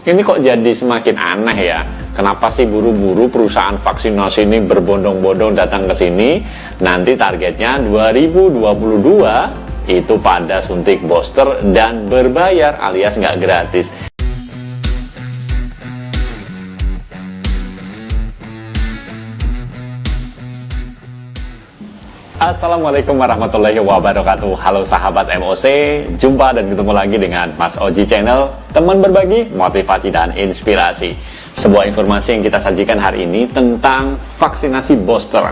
ini kok jadi semakin aneh ya. Kenapa sih buru-buru perusahaan vaksinasi ini berbondong-bondong datang ke sini? Nanti targetnya 2022 itu pada suntik booster dan berbayar alias nggak gratis. Assalamualaikum warahmatullahi wabarakatuh. Halo sahabat MOC, jumpa dan ketemu lagi dengan Mas Oji Channel, teman berbagi motivasi dan inspirasi. Sebuah informasi yang kita sajikan hari ini tentang vaksinasi booster,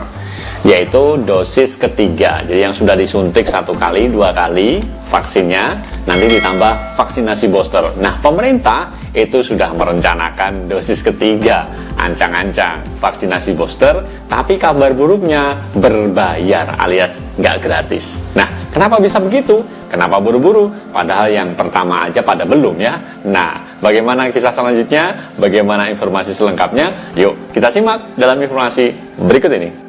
yaitu dosis ketiga. Jadi yang sudah disuntik 1 kali, 2 kali vaksinnya, nanti ditambah vaksinasi booster. Nah, pemerintah itu sudah merencanakan dosis ketiga, ancang-ancang vaksinasi booster, tapi kabar buruknya berbayar alias nggak gratis. Nah, kenapa bisa begitu? Kenapa buru-buru? Padahal yang pertama aja pada belum ya. Nah, bagaimana kisah selanjutnya? Bagaimana informasi selengkapnya? Yuk kita simak dalam informasi berikut ini.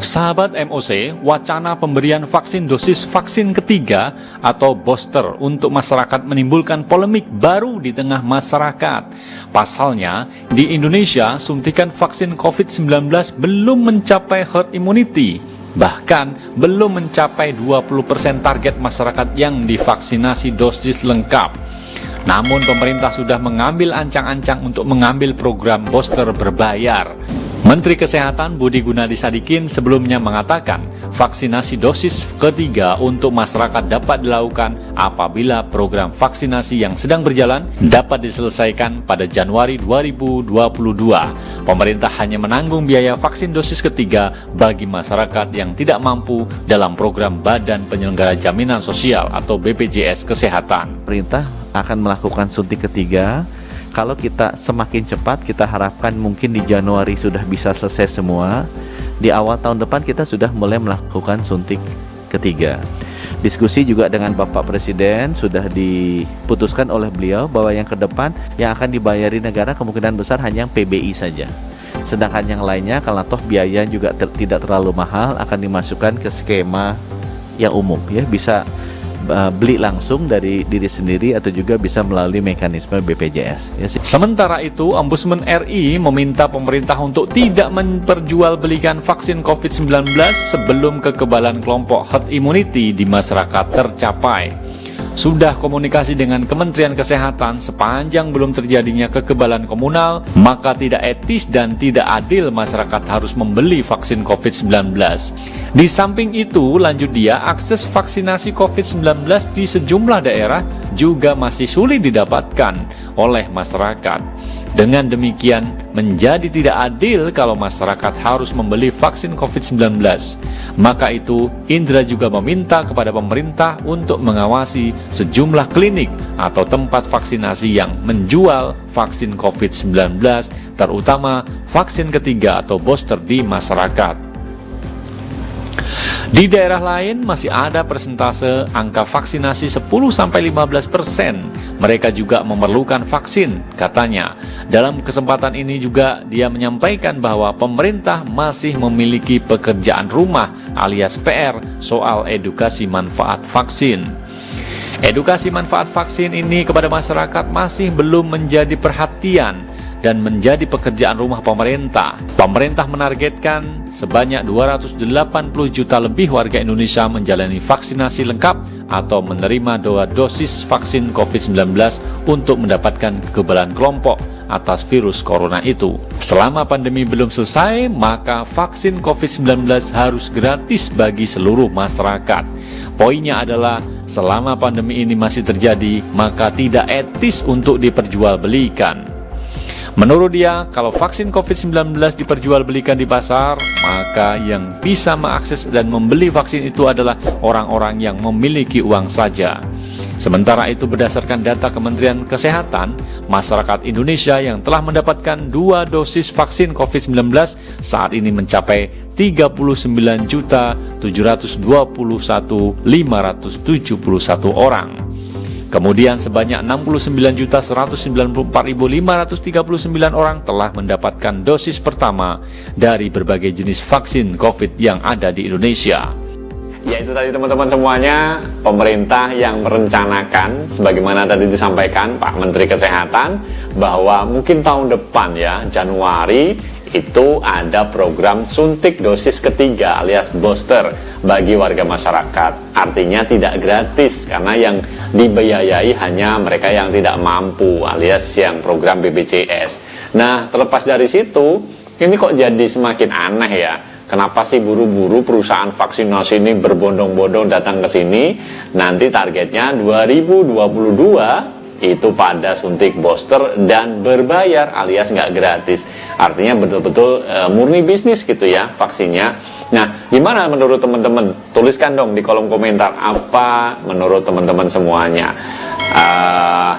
Sahabat MOC, wacana pemberian vaksin dosis vaksin ketiga atau booster untuk masyarakat menimbulkan polemik baru di tengah masyarakat. Pasalnya, di Indonesia suntikan vaksin COVID-19 belum mencapai herd immunity. Bahkan belum mencapai 20% target masyarakat yang divaksinasi dosis lengkap. Namun pemerintah sudah mengambil ancang-ancang untuk mengambil program booster berbayar. Menteri Kesehatan Budi Gunadi Sadikin sebelumnya mengatakan vaksinasi dosis ketiga untuk masyarakat dapat dilakukan apabila program vaksinasi yang sedang berjalan dapat diselesaikan pada Januari 2022. Pemerintah hanya menanggung biaya vaksin dosis ketiga bagi masyarakat yang tidak mampu dalam program Badan Penyelenggara Jaminan Sosial atau BPJS Kesehatan. Pemerintah akan melakukan suntik ketiga. Kalau kita semakin cepat, kita harapkan mungkin di Januari sudah bisa selesai semua. Di awal tahun depan kita sudah mulai melakukan suntik ketiga. Diskusi juga dengan Bapak Presiden sudah diputuskan oleh beliau bahwa yang ke depan yang akan dibayari negara kemungkinan besar hanya yang PBI saja. Sedangkan yang lainnya kalau toh biaya juga tidak terlalu mahal akan dimasukkan ke skema yang umum ya, bisa beli langsung dari diri sendiri atau juga bisa melalui mekanisme BPJS ya. Sementara itu, Ombudsman RI meminta pemerintah untuk tidak memperjualbelikan vaksin COVID-19 sebelum kekebalan kelompok herd immunity di masyarakat tercapai. Sudah komunikasi dengan Kementerian Kesehatan, sepanjang belum terjadinya kekebalan komunal, maka tidak etis dan tidak adil masyarakat harus membeli vaksin COVID-19. Di samping itu, lanjut dia, akses vaksinasi COVID-19 di sejumlah daerah juga masih sulit didapatkan oleh masyarakat. Dengan demikian, menjadi tidak adil kalau masyarakat harus membeli vaksin COVID-19. Maka itu, Indra juga meminta kepada pemerintah untuk mengawasi sejumlah klinik atau tempat vaksinasi yang menjual vaksin COVID-19, terutama vaksin ketiga atau booster di masyarakat. Di daerah lain masih ada persentase angka vaksinasi 10-15%. Mereka juga memerlukan vaksin, katanya. Dalam kesempatan ini juga dia menyampaikan bahwa pemerintah masih memiliki pekerjaan rumah alias PR soal edukasi manfaat vaksin. Edukasi manfaat vaksin ini kepada masyarakat masih belum menjadi perhatian dan menjadi pekerjaan rumah pemerintah. Pemerintah menargetkan sebanyak 280 juta lebih warga Indonesia menjalani vaksinasi lengkap atau menerima 2 dosis vaksin COVID-19 untuk mendapatkan kekebalan kelompok atas virus corona itu. Selama pandemi belum selesai, maka vaksin COVID-19 harus gratis bagi seluruh masyarakat. Poinnya adalah, selama pandemi ini masih terjadi, maka tidak etis untuk diperjualbelikan. Menurut dia, kalau vaksin COVID-19 diperjualbelikan di pasar, maka yang bisa mengakses dan membeli vaksin itu adalah orang-orang yang memiliki uang saja. Sementara itu, berdasarkan data Kementerian Kesehatan, masyarakat Indonesia yang telah mendapatkan 2 dosis vaksin COVID-19 saat ini mencapai 39.721.571 orang. Kemudian sebanyak 69.194.539 orang telah mendapatkan dosis pertama dari berbagai jenis vaksin COVID yang ada di Indonesia. Ya itu tadi teman-teman semuanya, pemerintah yang merencanakan sebagaimana tadi disampaikan Pak Menteri Kesehatan bahwa mungkin tahun depan ya, Januari itu ada program suntik dosis ketiga alias booster bagi warga masyarakat. Artinya tidak gratis karena yang dibiayai hanya mereka yang tidak mampu alias yang program BPJS. Nah, terlepas dari situ, ini kok jadi semakin aneh ya. Kenapa sih buru-buru perusahaan vaksinasi ini berbondong-bondong datang ke sini? Nanti targetnya 2022 itu pada suntik booster dan berbayar alias nggak gratis. Artinya betul-betul murni bisnis gitu ya vaksinnya. Nah, gimana menurut teman-teman? Tuliskan dong di kolom komentar apa menurut teman-teman semuanya.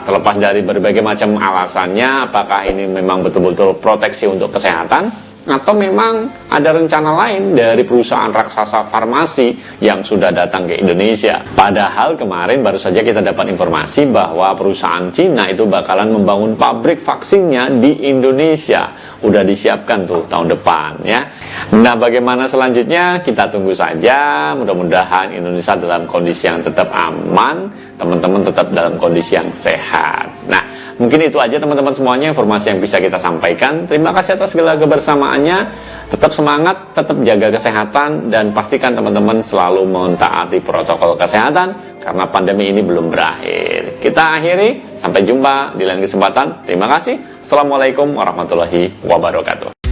Terlepas dari berbagai macam alasannya, apakah ini memang betul-betul proteksi untuk kesehatan? Atau memang ada rencana lain dari perusahaan raksasa farmasi yang sudah datang ke Indonesia. Padahal kemarin baru saja kita dapat informasi bahwa perusahaan Cina itu bakalan membangun pabrik vaksinnya di Indonesia. Udah disiapkan tuh tahun depan ya. Nah, bagaimana selanjutnya kita tunggu saja. Mudah-mudahan Indonesia dalam kondisi yang tetap aman, teman-teman tetap dalam kondisi yang sehat. Nah, mungkin itu aja teman-teman semuanya informasi yang bisa kita sampaikan. Terima kasih atas segala kebersamaannya. Tetap semangat, tetap jaga kesehatan, dan pastikan teman-teman selalu mentaati protokol kesehatan karena pandemi ini belum berakhir. Kita akhiri, sampai jumpa di lain kesempatan. Terima kasih. Assalamualaikum warahmatullahi wabarakatuh.